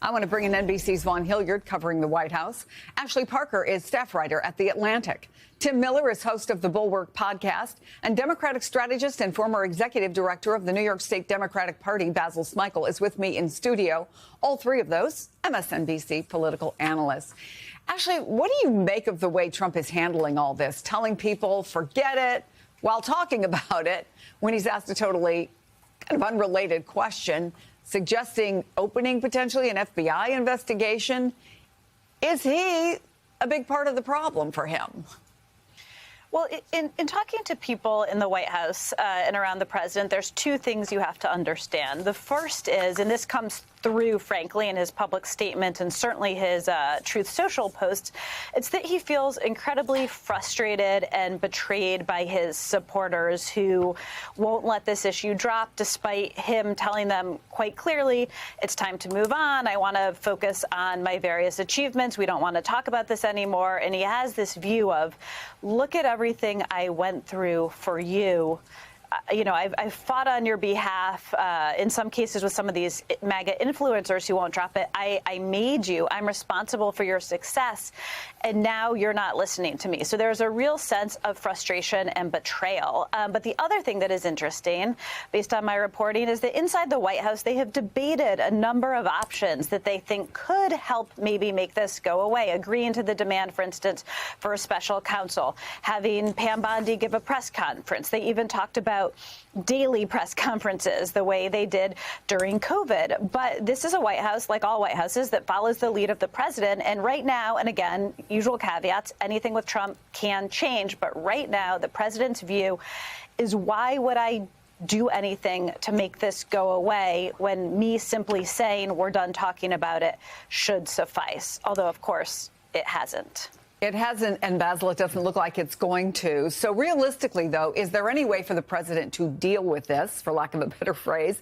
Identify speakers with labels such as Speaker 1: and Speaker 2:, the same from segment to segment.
Speaker 1: I want to bring in NBC's Vaughn Hilliard covering the White House. Ashley Parker is staff writer at The Atlantic. Tim Miller is host of the Bulwark podcast. And Democratic strategist and former executive director of the New York State Democratic Party, Basil Smikle, is with me in studio. All three of those MSNBC political analysts. Ashley, what do you make of the way Trump is handling all this, telling people forget it while talking about it when he's asked a totally kind of unrelated question, suggesting opening potentially an FBI investigation? Is he a big part of the problem for him?
Speaker 2: Well, in talking to people in the White House and around the president, there's two things you have to understand. The first is, and this comes through, frankly, in his public statement and certainly his Truth Social posts, it's that he feels incredibly frustrated and betrayed by his supporters who won't let this issue drop, despite him telling them quite clearly, it's time to move on. I want to focus on my various achievements. We don't want to talk about this anymore. And he has this view of, look at everything I went through for you. You know, I've fought on your behalf in some cases with some of these MAGA influencers who won't drop it. I made you. I'm responsible for your success. And now you're not listening to me. So there's a real sense of frustration and betrayal. But the other thing that is interesting, based on my reporting, is that inside the White House, they have debated a number of options that they think could help maybe make this go away. Agreeing to the demand, for instance, for a special counsel, having Pam Bondi give a press conference. They even talked about daily press conferences the way they did during COVID. But this is a White House, like all White Houses, that follows the lead of the president. And right now, and again, usual caveats, anything with Trump can change. But right now, the president's view is, why would I do anything to make this go away when me simply saying we're done talking about it should suffice? Although, of course, it hasn't.
Speaker 1: It hasn't, and Basil, it doesn't look like it's going to. So realistically, though, is there any way for the president to deal with this, for lack of a better phrase,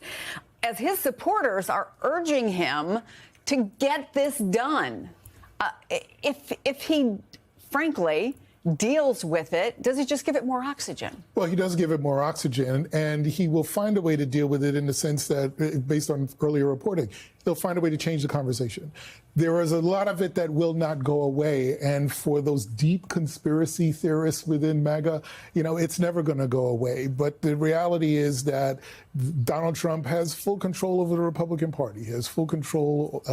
Speaker 1: as his supporters are urging him to get this done? If he, frankly, deals with it, does he just give it more oxygen?
Speaker 3: Well, he does give it more oxygen, and he will find a way to deal with it in the sense that, based on earlier reporting, he'll find a way to change the conversation. There is a lot of it that will not go away, and for those deep conspiracy theorists within MAGA, you know, it's never going to go away. But the reality is that Donald Trump has full control over the Republican Party. He has full control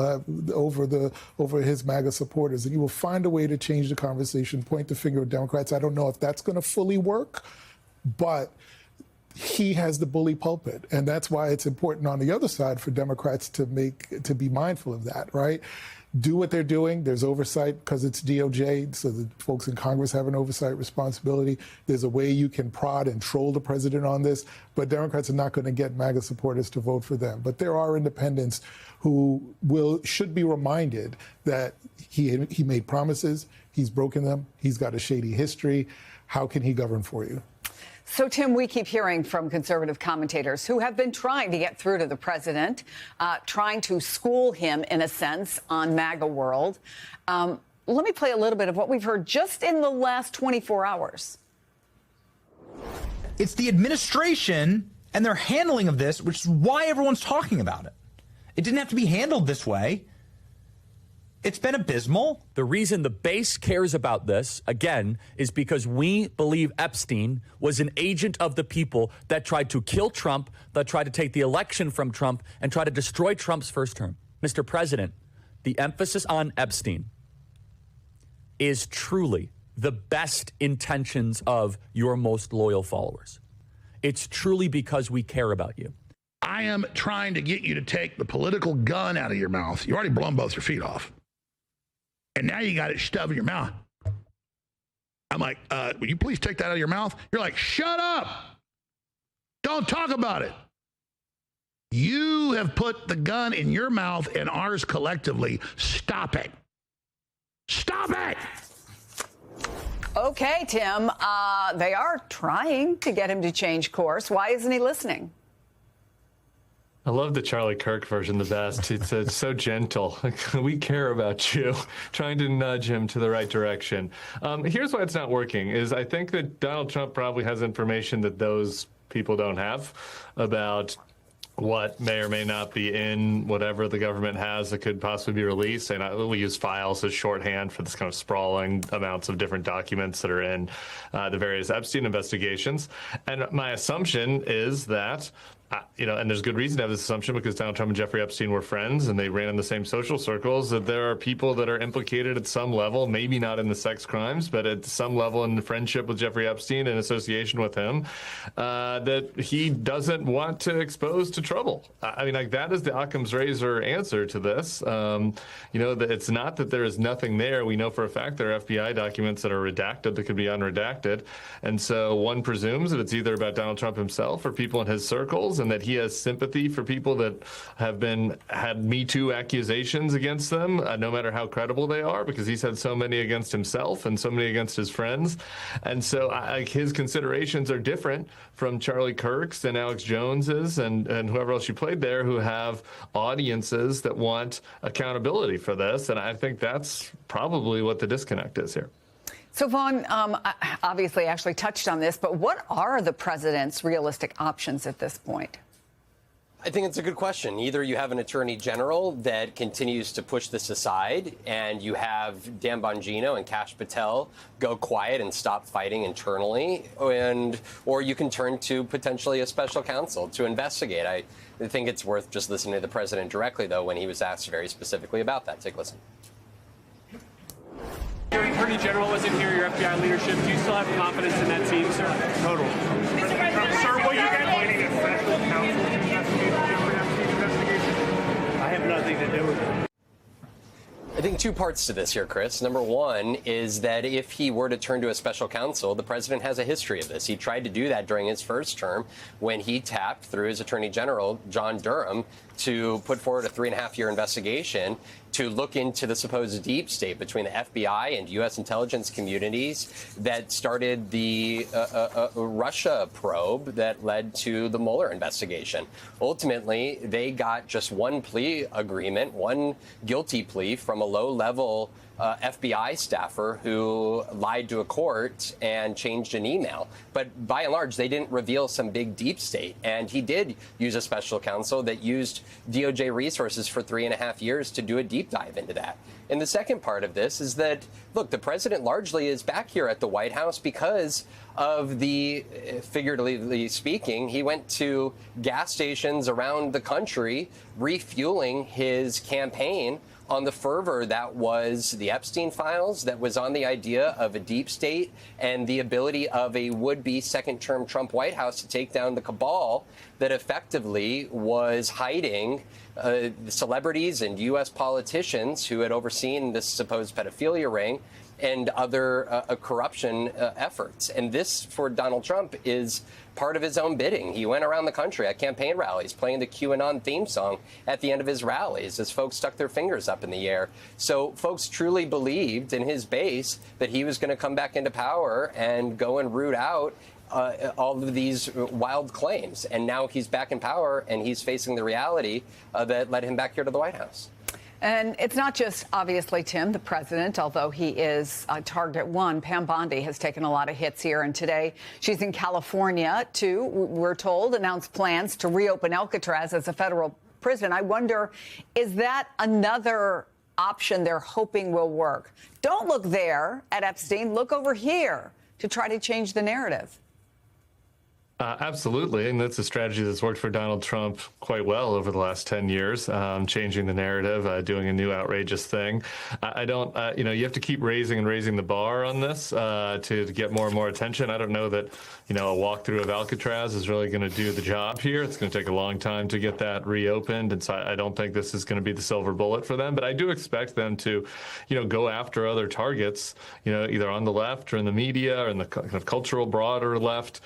Speaker 3: over his MAGA supporters, and he will find a way to change the conversation, point the finger at Democrats. I don't know if that's going to fully work, but he has the bully pulpit, and that's why it's important on the other side for Democrats to be mindful of that, right? Do what they're doing. There's oversight because it's DOJ, so the folks in Congress have an oversight responsibility. There's a way you can prod and troll the president on this, but Democrats are not going to get MAGA supporters to vote for them. But there are independents who should be reminded that he made promises, he's broken them, he's got a shady history. How can he govern for you?
Speaker 1: So, Tim, we keep hearing from conservative commentators who have been trying to get through to the president, trying to school him, in a sense, on MAGA world. Let me play a little bit of what we've heard just in the last 24 hours.
Speaker 4: It's the administration and their handling of this, which is why everyone's talking about it. It didn't have to be handled this way. It's been abysmal.
Speaker 5: The reason the base cares about this, again, is because we believe Epstein was an agent of the people that tried to kill Trump, that tried to take the election from Trump, and try to destroy Trump's first term. Mr. President, the emphasis on Epstein is truly the best intentions of your most loyal followers. It's truly because we care about you.
Speaker 6: I am trying to get you to take the political gun out of your mouth. You already blown both your feet off. And now you got it shoved in your mouth. I'm like, will you please take that out of your mouth? You're like, shut up. Don't talk about it. You have put the gun in your mouth and ours collectively. Stop it. Stop it.
Speaker 1: Okay, Tim, they are trying to get him to change course. Why isn't he listening?
Speaker 7: I love the Charlie Kirk version the best. It's so gentle. We care about you, trying to nudge him to the right direction. Here's why it's not working, is I think that Donald Trump probably has information that those people don't have about what may or may not be in whatever the government has that could possibly be released. And we use files as shorthand for this kind of sprawling amounts of different documents that are in the various Epstein investigations. And my assumption is that and there's good reason to have this assumption because Donald Trump and Jeffrey Epstein were friends and they ran in the same social circles, that there are people that are implicated at some level, maybe not in the sex crimes, but at some level in the friendship with Jeffrey Epstein and association with him, that he doesn't want to expose to trouble. That is the Occam's razor answer to this. That it's not that there is nothing there. We know for a fact there are FBI documents that are redacted that could be unredacted. And so one presumes that it's either about Donald Trump himself or people in his circles, and that he has sympathy for people that have had Me Too accusations against them, no matter how credible they are, because he's had so many against himself and so many against his friends. And so his considerations are different from Charlie Kirk's and Alex Jones's and whoever else you played there, who have audiences that want accountability for this. And I think that's probably what the disconnect is here.
Speaker 1: So, Vaughn, obviously Ashley touched on this, but what are the president's realistic options at this point?
Speaker 8: I think it's a good question. Either you have an attorney general that continues to push this aside, and you have Dan Bongino and Kash Patel go quiet and stop fighting internally, or you can turn to potentially a special counsel to investigate. I think it's worth just listening to the president directly, though, when he was asked very specifically about that. Take a listen.
Speaker 9: Your Attorney General wasn't here, your FBI leadership. Do you still have confidence in that team, sir?
Speaker 10: Total. Sir, will you get appointing a special counsel to investigate the Jeffrey Epstein investigation? I have nothing to do with it.
Speaker 8: I think two parts to this here, Chris. Number one is that if he were to turn to a special counsel, the president has a history of this. He tried to do that during his first term when he tapped through his Attorney General, John Durham, to put forward a 3.5-year investigation to look into the supposed deep state between the FBI and U.S. intelligence communities that started the Russia probe that led to the Mueller investigation. Ultimately, they got just one plea agreement, one guilty plea from a low-level FBI staffer who lied to a court and changed an email. But by and large, they didn't reveal some big deep state. And he did use a special counsel that used DOJ resources for 3.5 years to do a deep dive into that. And the second part of this is that, look, the president largely is back here at the White House because of the, figuratively speaking, he went to gas stations around the country refueling his campaign on the fervor that was the Epstein files, that was on the idea of a deep state and the ability of a would-be second-term Trump White House to take down the cabal that effectively was hiding celebrities and U.S. politicians who had overseen this supposed pedophilia ring and other corruption efforts. And this, for Donald Trump, is part of his own bidding. He went around the country at campaign rallies playing the QAnon theme song at the end of his rallies as folks stuck their fingers up in the air. So folks truly believed in his base that he was going to come back into power and go and root out all of these wild claims. And now he's back in power and he's facing the reality that led him back here to the White House.
Speaker 1: And it's not just, obviously, Tim, the president, although he is target one. Pam Bondi has taken a lot of hits here. And today she's in California to, we're told, announce plans to reopen Alcatraz as a federal prison. I wonder, is that another option they're hoping will work? Don't look there at Epstein. Look over here to try to change the narrative.
Speaker 7: Absolutely, and that's a strategy that's worked for Donald Trump quite well over the last 10 years, changing the narrative, doing a new outrageous thing. I don't, you have to keep raising the bar on this to get more and more attention. I don't know that, a walkthrough of Alcatraz is really going to do the job here. It's going to take a long time to get that reopened, and so I don't think this is going to be the silver bullet for them. But I do expect them to, go after other targets, either on the left or in the media or in the kind of cultural broader left,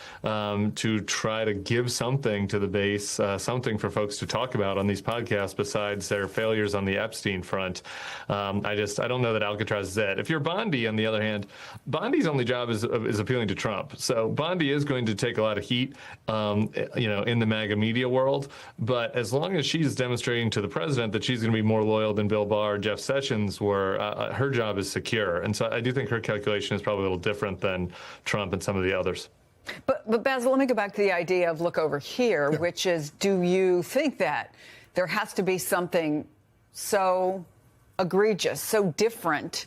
Speaker 7: to try to give something to the base, something for folks to talk about on these podcasts besides their failures on the Epstein front. I don't know that Alcatraz is it. If you're Bondi, on the other hand, Bondi's only job is appealing to Trump. So Bondi is going to take a lot of heat, in the MAGA media world. But as long as she's demonstrating to the president that she's going to be more loyal than Bill Barr or Jeff Sessions were, her job is secure. And so I do think her calculation is probably a little different than Trump and some of the others.
Speaker 1: But Basil, let me go back to the idea of look over here, which is, do you think that there has to be something so egregious, so different,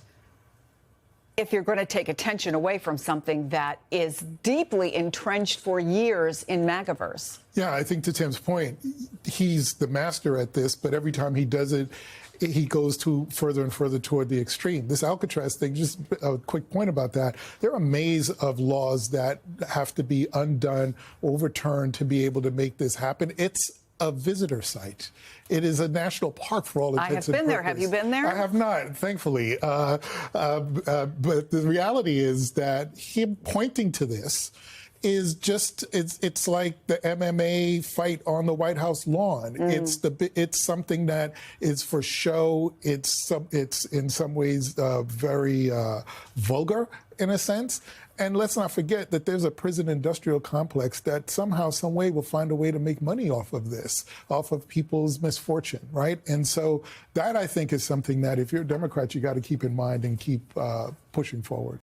Speaker 1: if you're going to take attention away from something that is deeply entrenched for years in MAGAverse?
Speaker 3: Yeah, I think to Tim's point, he's the master at this, but every time he does it, he goes to further and further toward the extreme. This Alcatraz thing, just a quick point about that. There are a maze of laws that have to be undone, overturned to be able to make this happen. It's a visitor site. It is a national park for all intents and purposes.
Speaker 1: I have been there. Have you been there?
Speaker 3: I have not, thankfully. But the reality is that him pointing to this is just, it's like the MMA fight on the White House lawn. It's something that is for show. It's in some ways very vulgar in a sense. And let's not forget that there's a prison industrial complex that somehow, some way will find a way to make money off of this, off of people's misfortune, right? And so that, I think, is something that if you're a Democrat, you got to keep in mind and keep pushing forward.